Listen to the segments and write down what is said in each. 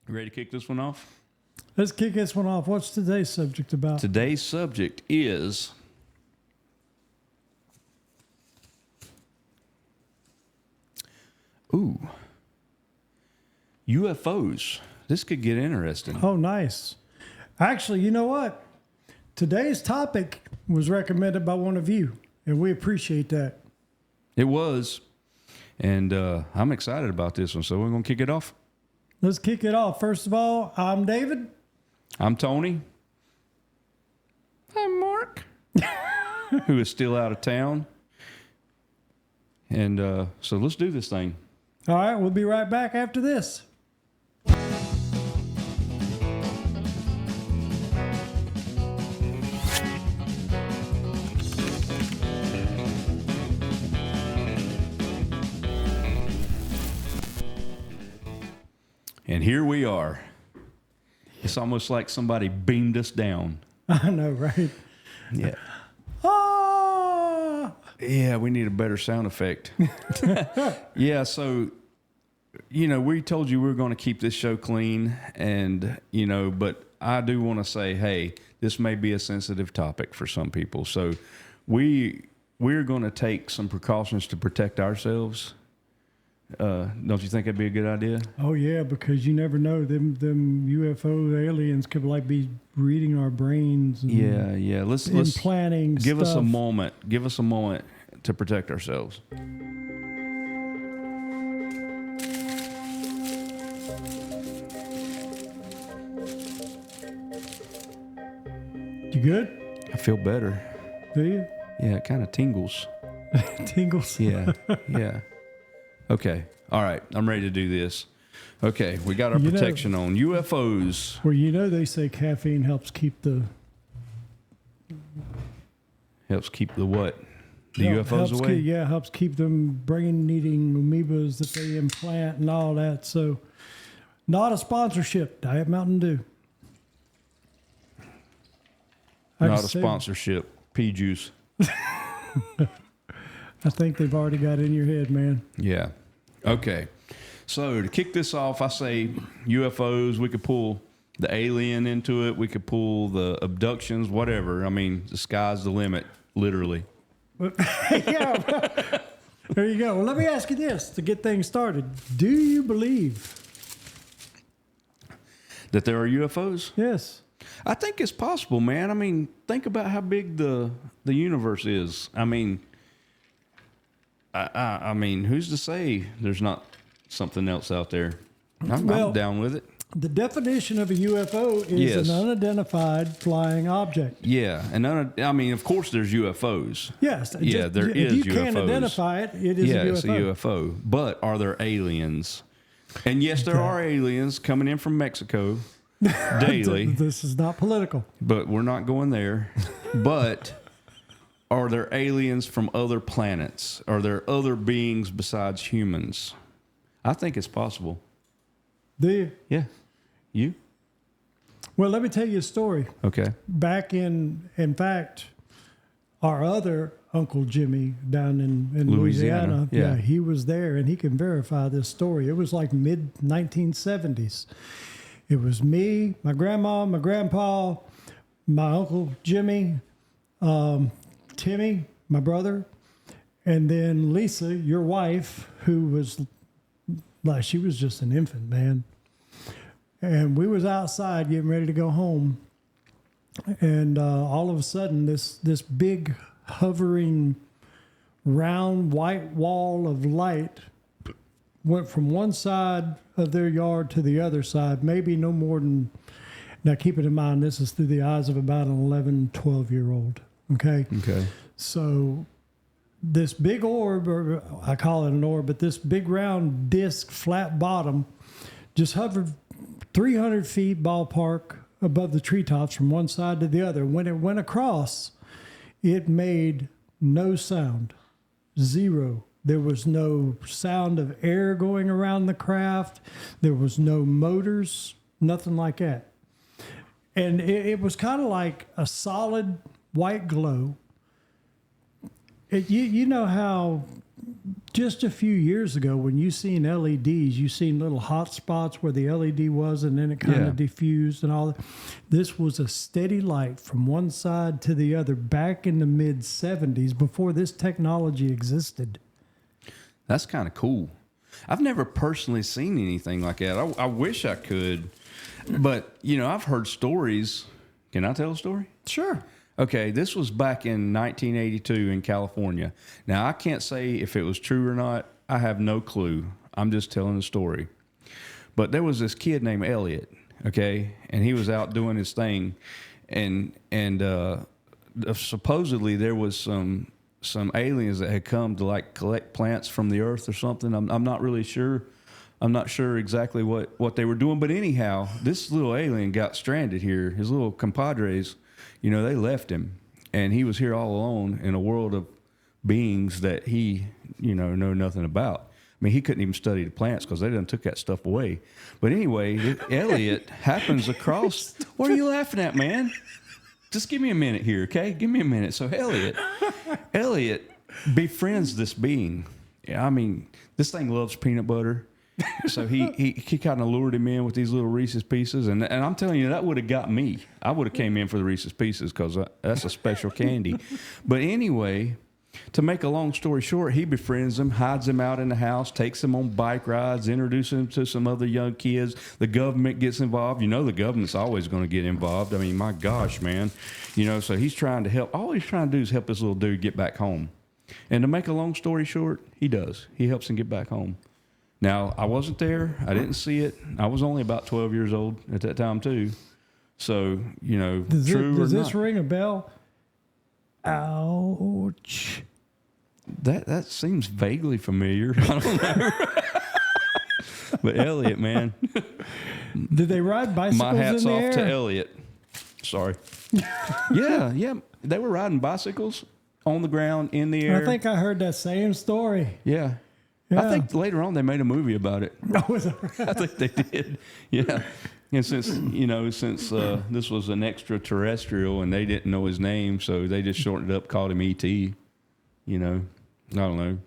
You ready to kick this one off? Let's kick this one off. What's today's subject about? Today's subject is UFOs. This could get interesting. Oh, nice. Actually, you know what? Today's topic was recommended by one of you, and we appreciate that. It was. And I'm excited about this one, so we're going to kick it off. Let's kick it off. First of all, I'm David. I'm Tony. I'm Mark, who is still out of town. And so let's do this thing. All right, we'll be right back after this. And here we are. It's almost like somebody beamed us down. I know, right? Yeah. Ah! Yeah, we need a better sound effect. Yeah, so, we told you we were going to keep this show clean, and, but I do want to say, hey, this may be a sensitive topic for some people. So we're going to take some precautions to protect ourselves. Don't you think that'd be a good idea? Oh yeah, because you never know, them UFO aliens could be reading our brains. And Yeah. Let's planning. Give us a moment. Give us a moment to protect ourselves. You good? I feel better. Do you? Yeah, it kind of tingles. Tingles. Yeah. Okay. All right. I'm ready to do this. Okay. We got our protection on. UFOs. Well, they say caffeine helps keep the... Helps keep the what? The UFOs away? Helps keep them brain-eating amoebas that they implant and all that. So, not a sponsorship. Diet Mountain Dew. Not a sponsorship. Pea juice. I think they've already got it in your head, man. Yeah. Okay. So to kick this off, I say UFOs. We could pull the alien into it. We could pull the abductions, whatever. I mean, the sky's the limit, literally. Yeah. There you go. Well, let me ask you this to get things started. Do you believe that there are UFOs? Yes. I think it's possible, man. I mean, think about how big the universe is. I mean, who's to say there's not something else out there? I'm down with it. The definition of a UFO is an unidentified flying object. Yeah, and of course there's UFOs. Yes. Yeah, there is UFOs. If you can't identify it, it is a UFO. It's a UFO. But are there aliens? And yes, there are aliens coming in from Mexico daily. This is not political. But we're not going there. But are there aliens from other planets? Are there other beings besides humans? I think it's possible. Do you? Yeah. You? Well, let me tell you a story. Okay. Back in fact, our other Uncle Jimmy down in Louisiana, yeah, he was there, and he can verify this story. It was like mid-1970s. It was me, my grandma, my grandpa, my Uncle Jimmy, Timmy, my brother, and then Lisa, your wife, who was she was just an infant, man. And we was outside getting ready to go home, and all of a sudden, this big hovering round white wall of light went from one side of their yard to the other side, maybe no more than, now keep it in mind, this is through the eyes of about an 11, 12-year-old, okay? Okay. So this big orb, or I call it an orb, but this big round disc, flat bottom, just hovered 300 feet ballpark above the treetops from one side to the other. When it went across, it made no sound, zero. There was no sound of air going around the craft. There was no motors, nothing like that. And it was kind of like a solid white glow. You know how just a few years ago when you seen LEDs, you seen little hot spots where the LED was and then it kind of diffused and all that. This was a steady light from one side to the other back in the mid-'70s before this technology existed. That's kind of cool. I've never personally seen anything like that. I wish I could. But, you know, I've heard stories. Can I tell a story? Sure. Okay, this was back in 1982 in California. Now, I can't say if it was true or not. I have no clue. I'm just telling the story. But there was this kid named Elliot, okay, and he was out doing his thing, and supposedly there was some aliens that had come to like collect plants from the earth or something. I'm not really sure. I'm not sure exactly what they were doing, but anyhow, this little alien got stranded here. His little compadres, you know, they left him, and he was here all alone in a world of beings that he, you know nothing about. I mean, he couldn't even study the plants because they done took that stuff away. But anyway, Elliot happens across. What are you laughing at, man? Just give me a minute here, okay? Give me a minute. So Elliot befriends this being. Yeah, I mean, this thing loves peanut butter. So he kind of lured him in with these little Reese's Pieces, and I'm telling you, that would have got me. I would have came in for the Reese's Pieces because that's a special candy. But anyway, to make a long story short, he befriends him, hides him out in the house, takes him on bike rides, introduces him to some other young kids. The government gets involved. You know, the government's always going to get involved. I mean, my gosh, man. You know, so he's trying to help. All he's trying to do is help this little dude get back home. And to make a long story short, he does. He helps him get back home. Now, I wasn't there. I didn't see it. I was only about 12 years old at that time, too. So, you know, does this ring a bell? Ouch. That seems vaguely familiar. I don't know. But Elliot, man. Did they ride bicycles my hat's in the off air? to Elliot. Sorry. Yeah. They were riding bicycles on the ground, in the air. I think I heard that same story. Yeah. I think later on they made a movie about it. Oh, is that right? I think they did. Yeah. And since this was an extraterrestrial and they didn't know his name, so they just shortened it up, called him E.T. You know, I don't know.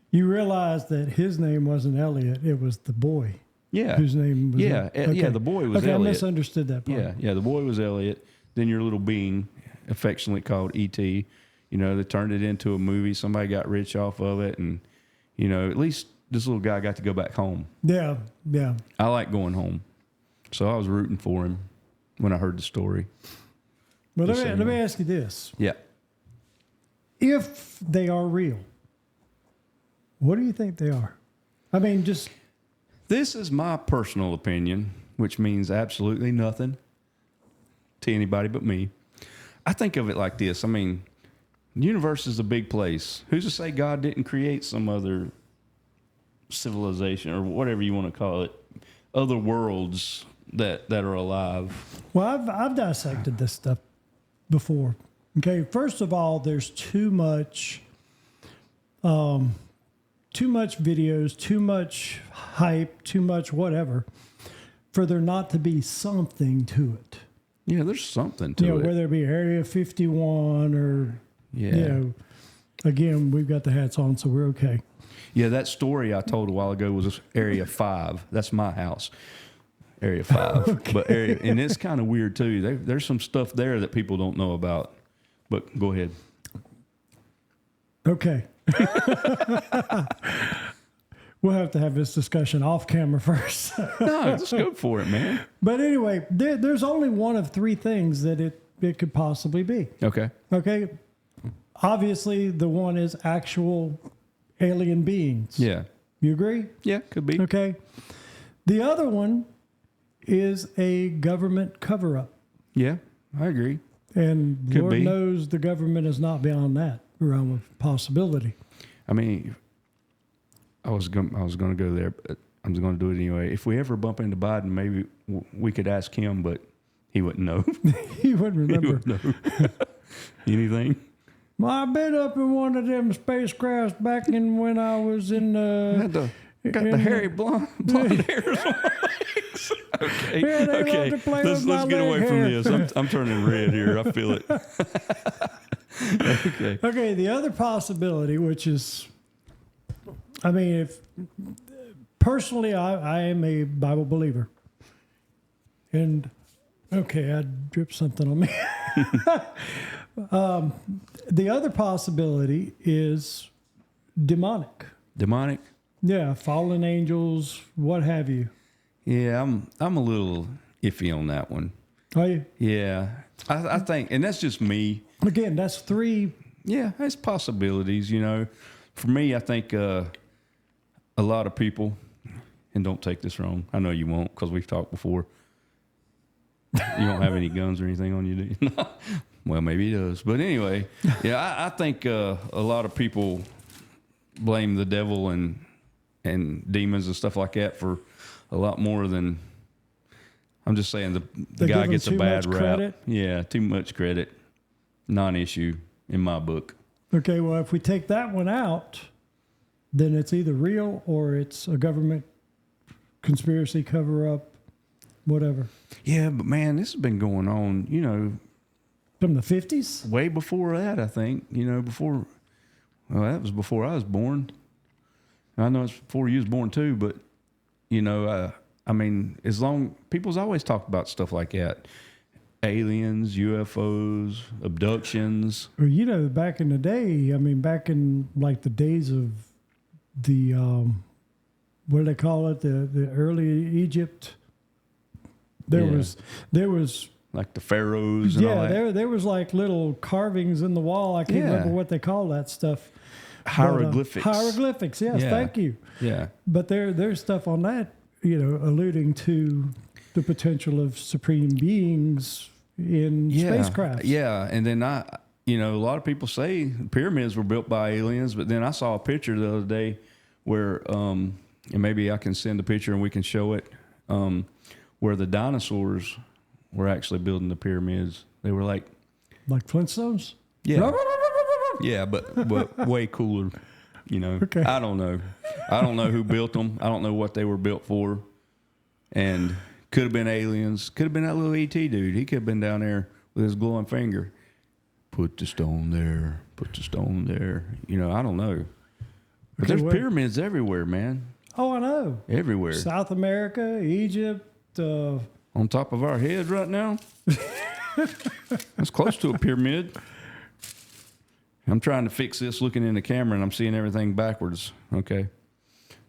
You realize that his name wasn't Elliot; it was the boy. Yeah. Whose name was? Yeah. Okay. Yeah. The boy was Elliot. I misunderstood that part. Yeah. The boy was Elliot. Then your little being, affectionately called E.T. You know, they turned it into a movie. Somebody got rich off of it, and you know, at least this little guy got to go back home. Yeah. I like going home, so I was rooting for him when I heard the story. Well, let me ask you this. Yeah. If they are real, what do you think they are? I mean, just... This is my personal opinion, which means absolutely nothing to anybody but me. I think of it like this. I mean, the universe is a big place. Who's to say God didn't create some other civilization or whatever you want to call it, other worlds that are alive? Well, I've dissected this stuff before. Okay, first of all, there's too much videos, too much hype, too much whatever, for there not to be something to it. Yeah, there's something to it. Whether it be Area 51 or, again, we've got the hats on, so we're okay. Yeah, that story I told a while ago was Area 5. That's my house, Area 5. Okay. But and it's kind of weird, too. There's some stuff there that people don't know about. But go ahead. Okay. We'll have to have this discussion off camera first. No, just go for it, man. But anyway, there's only one of three things that it could possibly be. Okay. Obviously, the one is actual alien beings. Yeah. You agree? Yeah, could be. Okay. The other one is a government cover-up. Yeah, I agree. And could Lord be. knows the government is not beyond that realm of possibility. I mean, I was going to go there, but I'm just going to do it anyway. If we ever bump into Biden, maybe we could ask him, but he wouldn't know. He wouldn't remember. He wouldn't know. Anything? Well, I've been up in one of them spacecrafts back in when I was in got the hairy blonde hairs on my legs. Okay. Yeah, Okay. Let's get away from this. I'm turning red here. I feel it. Okay. Okay, the other possibility, which is, I mean, if personally, I am a Bible believer. And, okay, I dripped something on me. The other possibility is demonic. Demonic? Yeah, fallen angels, what have you. Yeah, I'm a little iffy on that one. Are you? Yeah. I think, and that's just me. Again, that's three. Yeah, there's possibilities, you know. For me, I think a lot of people, and don't take this wrong, I know you won't because we've talked before. You don't have any guns or anything on you, do you? Well, maybe he does. But anyway, yeah, I think a lot of people blame the devil and demons and stuff like that for a lot more than, I'm just saying the guy gets a bad rap. Credit? Yeah, too much credit. Non-issue in my book. Okay, well, if we take that one out, then it's either real or it's a government conspiracy, cover up, whatever. Yeah, but man, this has been going on, you know, From the 50s? way before that, I think. You know, before, well, that was before I was born. I know it's before you was born too, but, you know, I mean, people's always talked about stuff like that. Aliens, UFOs, abductions. Or, you know, back in the day, I mean, back in like the days of the, what do they call it? The early Egypt. There was Like the pharaohs and all that. Yeah, there was like little carvings in the wall. I can't remember what they call that stuff. Hieroglyphics. Hieroglyphics, yes, thank you. Yeah. But there's stuff on that, you know, alluding to the potential of supreme beings in spacecraft. Yeah, and then a lot of people say pyramids were built by aliens, but then I saw a picture the other day where, and maybe I can send a picture and we can show it, where the dinosaurs were actually building the pyramids. They were like Flintstones? Yeah. Yeah, but way cooler, you know. Okay. I don't know. I don't know who built them. I don't know what they were built for. And could have been aliens. Could have been that little ET dude. He could have been down there with his glowing finger. Put the stone there. Put the stone there. You know, I don't know. But there's pyramids everywhere, man. Oh, I know. Everywhere. South America, Egypt. On top of our heads right now. That's close to a pyramid. I'm trying to fix this looking in the camera and I'm seeing everything backwards. Okay.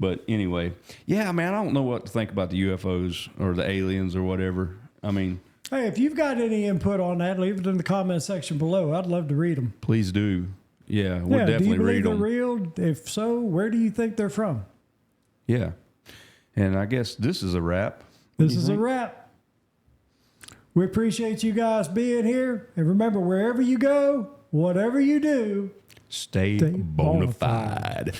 But anyway, yeah, man, I don't know what to think about the UFOs or the aliens or whatever. I mean, hey, if you've got any input on that, leave it in the comment section below. I'd love to read them. Please do. Yeah, we'll definitely read them. Do you believe they're real? If so, where do you think they're from? Yeah. And I guess this is a wrap. This is a wrap. We appreciate you guys being here. And remember, wherever you go, whatever you do, stay bona fide.